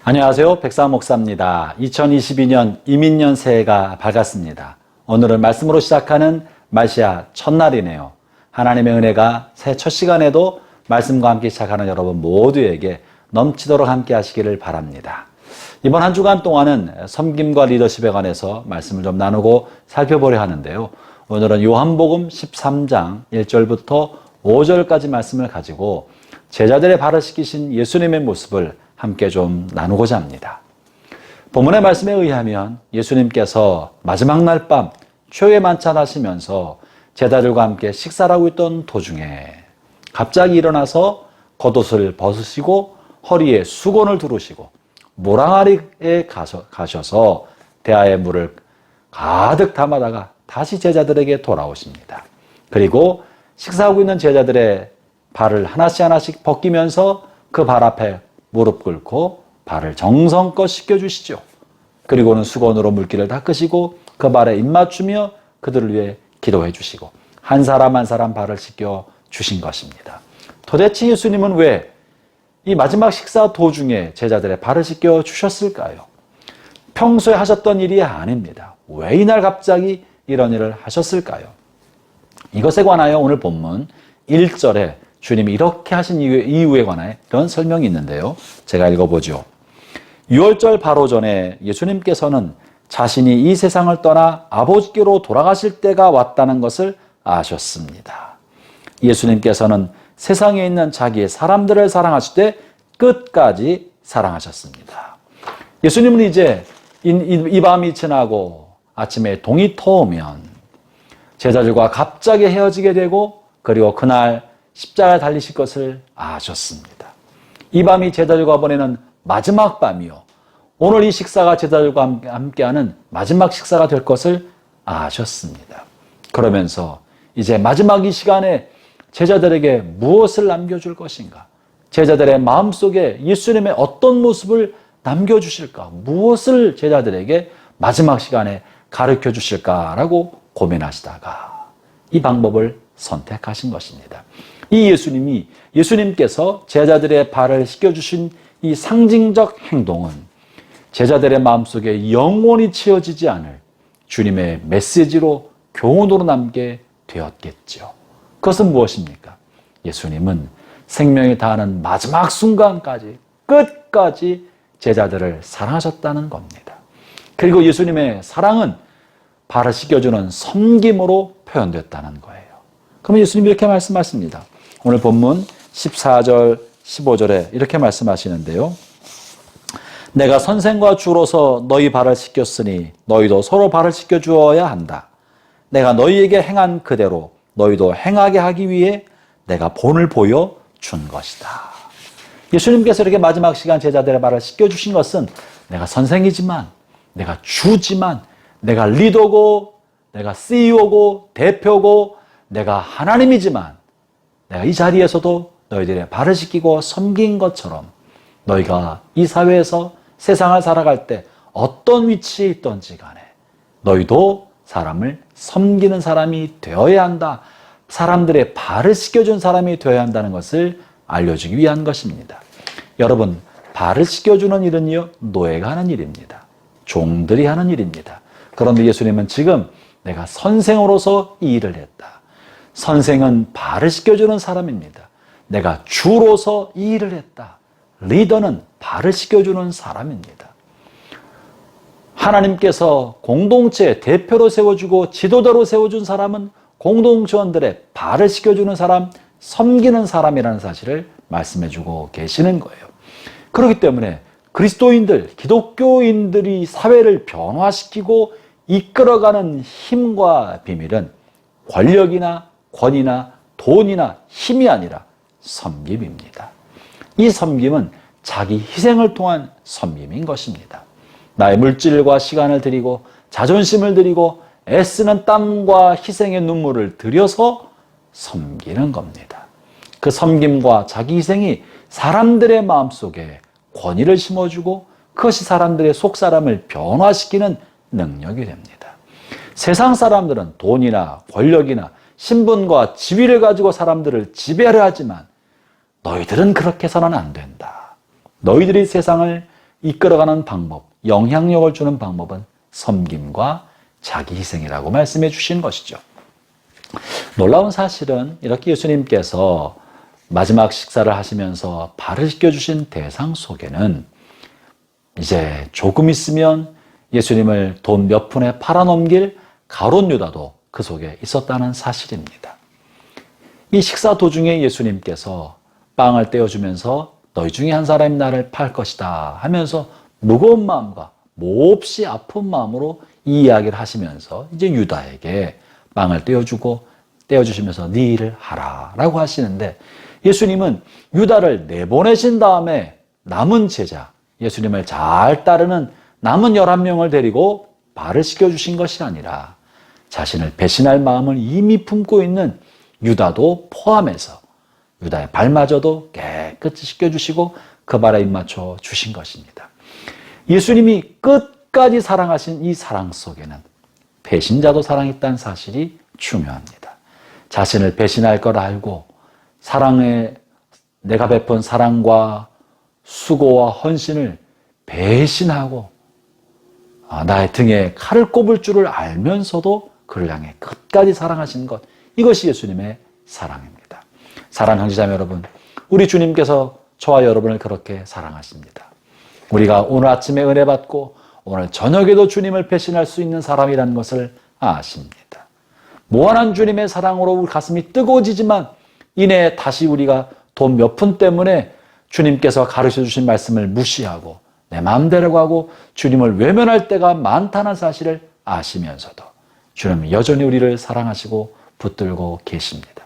안녕하세요. 백사 목사입니다. 2022년 이민년 새해가 밝았습니다. 오늘은 말씀으로 시작하는 말시야 첫날이네요. 하나님의 은혜가 새해 첫 시간에도 말씀과 함께 시작하는 여러분 모두에게 넘치도록 함께 하시기를 바랍니다. 이번 한 주간 동안은 섬김과 리더십에 관해서 말씀을 좀 나누고 살펴보려 하는데요. 오늘은 요한복음 13장 1절부터 5절까지 말씀을 가지고 제자들의 발을 씻기신 예수님의 모습을 함께 좀 나누고자 합니다. 본문의 말씀에 의하면 예수님께서 마지막 날 밤 최후의 만찬하시면서 제자들과 함께 식사를 하고 있던 도중에 갑자기 일어나서 겉옷을 벗으시고 허리에 수건을 두르시고 모랑아리에 가셔서 대하에 물을 가득 담아다가 다시 제자들에게 돌아오십니다. 그리고 식사하고 있는 제자들의 발을 하나씩 벗기면서 그 발 앞에 무릎 꿇고 발을 정성껏 씻겨주시죠. 그리고는 수건으로 물기를 닦으시고 그 발에 입맞추며 그들을 위해 기도해 주시고 한 사람 한 사람 발을 씻겨 주신 것입니다. 도대체 예수님은 왜 이 마지막 식사 도중에 제자들의 발을 씻겨 주셨을까요? 평소에 하셨던 일이 아닙니다. 왜 이날 갑자기 이런 일을 하셨을까요? 이것에 관하여 오늘 본문 1절에 주님이 이렇게 하신 이유에 관해 이런 설명이 있는데요. 제가 읽어보죠. 6월절 바로 전에 예수님께서는 자신이 이 세상을 떠나 아버지께로 돌아가실 때가 왔다는 것을 아셨습니다. 예수님께서는 세상에 있는 자기의 사람들을 사랑하실 때 끝까지 사랑하셨습니다. 예수님은 이제 이 밤이 지나고 아침에 동이 터오면 제자들과 갑자기 헤어지게 되고 그리고 그날 십자가에 달리실 것을 아셨습니다. 이 밤이 제자들과 보내는 마지막 밤이요. 오늘 이 식사가 제자들과 함께하는 마지막 식사가 될 것을 아셨습니다. 그러면서 이제 마지막 이 시간에 제자들에게 무엇을 남겨줄 것인가? 제자들의 마음속에 예수님의 어떤 모습을 남겨주실까? 무엇을 제자들에게 마지막 시간에 가르쳐 주실까라고 고민하시다가 이 방법을 선택하신 것입니다. 이 예수님께서 제자들의 발을 씻겨주신 이 상징적 행동은 제자들의 마음속에 영원히 채워지지 않을 주님의 메시지로 교훈으로 남게 되었겠죠. 그것은 무엇입니까? 예수님은 생명이 다하는 마지막 순간까지 끝까지 제자들을 사랑하셨다는 겁니다. 그리고 예수님의 사랑은 발을 씻겨주는 섬김으로 표현됐다는 거예요. 그러면 예수님이 이렇게 말씀하십니다. 오늘 본문 14절, 15절에 이렇게 말씀하시는데요. 내가 선생과 주로서 너희 발을 씻겼으니 너희도 서로 발을 씻겨주어야 한다. 내가 너희에게 행한 그대로 너희도 행하게 하기 위해 내가 본을 보여준 것이다. 예수님께서 이렇게 마지막 시간 제자들의 발을 씻겨주신 것은 내가 선생이지만, 내가 주지만, 내가 리더고, 내가 CEO고, 대표고, 내가 하나님이지만 내가 이 자리에서도 너희들의 발을 씻기고 섬긴 것처럼 너희가 이 사회에서 세상을 살아갈 때 어떤 위치에 있던지 간에 너희도 사람을 섬기는 사람이 되어야 한다. 사람들의 발을 씻겨준 사람이 되어야 한다는 것을 알려주기 위한 것입니다. 여러분, 발을 씻겨주는 일은요, 노예가 하는 일입니다. 종들이 하는 일입니다. 그런데 예수님은 지금 내가 선생으로서 이 일을 했다. 선생은 발을 씻겨주는 사람입니다. 내가 주로서 이 일을 했다. 리더는 발을 씻겨주는 사람입니다. 하나님께서 공동체의 대표로 세워주고 지도자로 세워준 사람은 공동체원들의 발을 씻겨주는 사람, 섬기는 사람이라는 사실을 말씀해주고 계시는 거예요. 그렇기 때문에 그리스도인들, 기독교인들이 사회를 변화시키고 이끌어가는 힘과 비밀은 권력이나 권위나 돈이나 힘이 아니라 섬김입니다. 이 섬김은 자기 희생을 통한 섬김인 것입니다. 나의 물질과 시간을 드리고 자존심을 드리고 애쓰는 땀과 희생의 눈물을 들여서 섬기는 겁니다. 그 섬김과 자기 희생이 사람들의 마음속에 권위를 심어주고 그것이 사람들의 속사람을 변화시키는 능력이 됩니다. 세상 사람들은 돈이나 권력이나 신분과 지위를 가지고 사람들을 지배하려 하지만 너희들은 그렇게 해서는 안 된다. 너희들이 세상을 이끌어가는 방법, 영향력을 주는 방법은 섬김과 자기 희생이라고 말씀해 주신 것이죠. 놀라운 사실은 이렇게 예수님께서 마지막 식사를 하시면서 발을 씻겨주신 대상 속에는 이제 조금 있으면 예수님을 돈 몇 푼에 팔아넘길 가룟 유다도 그 속에 있었다는 사실입니다. 이 식사 도중에 예수님께서 빵을 떼어주면서 너희 중에 한 사람이 나를 팔 것이다 하면서 무거운 마음과 몹시 아픈 마음으로 이 이야기를 하시면서 이제 유다에게 빵을 떼어주시면서 네 일을 하라 라고 하시는데, 예수님은 유다를 내보내신 다음에 남은 제자, 예수님을 잘 따르는 남은 11명을 데리고 발을 씻겨주신 것이 아니라 자신을 배신할 마음을 이미 품고 있는 유다도 포함해서 유다의 발마저도 깨끗이 씻겨주시고 그 발에 입맞춰 주신 것입니다. 예수님이 끝까지 사랑하신 이 사랑 속에는 배신자도 사랑이 있다는 사실이 중요합니다. 자신을 배신할 걸 알고 사랑에 내가 베푼 사랑과 수고와 헌신을 배신하고 나의 등에 칼을 꼽을 줄을 알면서도 그를 향해 끝까지 사랑하신 것, 이것이 예수님의 사랑입니다. 사랑하는 형제자매 여러분, 우리 주님께서 저와 여러분을 그렇게 사랑하십니다. 우리가 오늘 아침에 은혜 받고 오늘 저녁에도 주님을 배신할 수 있는 사람이라는 것을 아십니다. 무한한 주님의 사랑으로 우리 가슴이 뜨거워지지만 이내 다시 우리가 돈 몇 푼 때문에 주님께서 가르쳐 주신 말씀을 무시하고 내 마음대로 가고 주님을 외면할 때가 많다는 사실을 아시면서도 주님은 여전히 우리를 사랑하시고 붙들고 계십니다.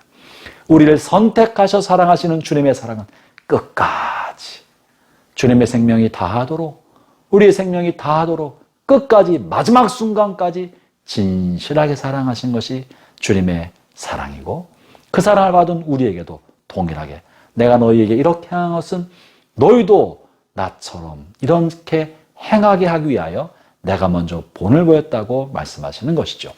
우리를 선택하셔 사랑하시는 주님의 사랑은 끝까지 주님의 생명이 다하도록, 우리의 생명이 다하도록 끝까지 마지막 순간까지 진실하게 사랑하신 것이 주님의 사랑이고, 그 사랑을 받은 우리에게도 동일하게 내가 너희에게 이렇게 행한 것은 너희도 나처럼 이렇게 행하게 하기 위하여 내가 먼저 본을 보였다고 말씀하시는 것이죠.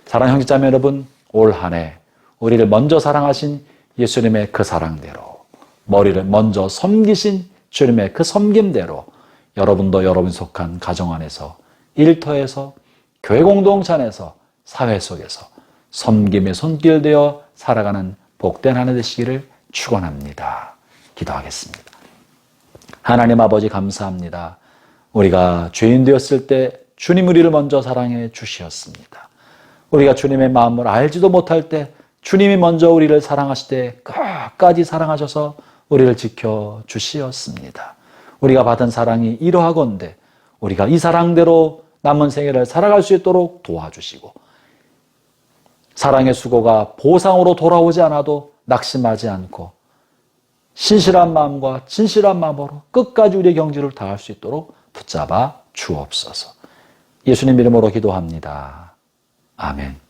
사랑하는 형제자매 여러분, 올 한 해 우리를 먼저 사랑하신 예수님의 그 사랑대로, 머리를 먼저 섬기신 주님의 그 섬김대로 여러분도 여러분 속한 가정 안에서, 일터에서, 교회 공동체 안에서, 사회 속에서 섬김의 손길 되어 살아가는 복된 한 해 되시기를 축원합니다. 기도하겠습니다. 하나님 아버지 감사합니다. 우리가 죄인 되었을 때 주님 우리를 먼저 사랑해 주시었습니다. 우리가 주님의 마음을 알지도 못할 때 주님이 먼저 우리를 사랑하실 때 끝까지 사랑하셔서 우리를 지켜 주시었습니다. 우리가 받은 사랑이 이러하건대 우리가 이 사랑대로 남은 생애를 살아갈 수 있도록 도와주시고, 사랑의 수고가 보상으로 돌아오지 않아도 낙심하지 않고 신실한 마음과 진실한 마음으로 끝까지 우리의 경지를 다할 수 있도록 붙잡아 주옵소서. 예수님 이름으로 기도합니다. 아멘.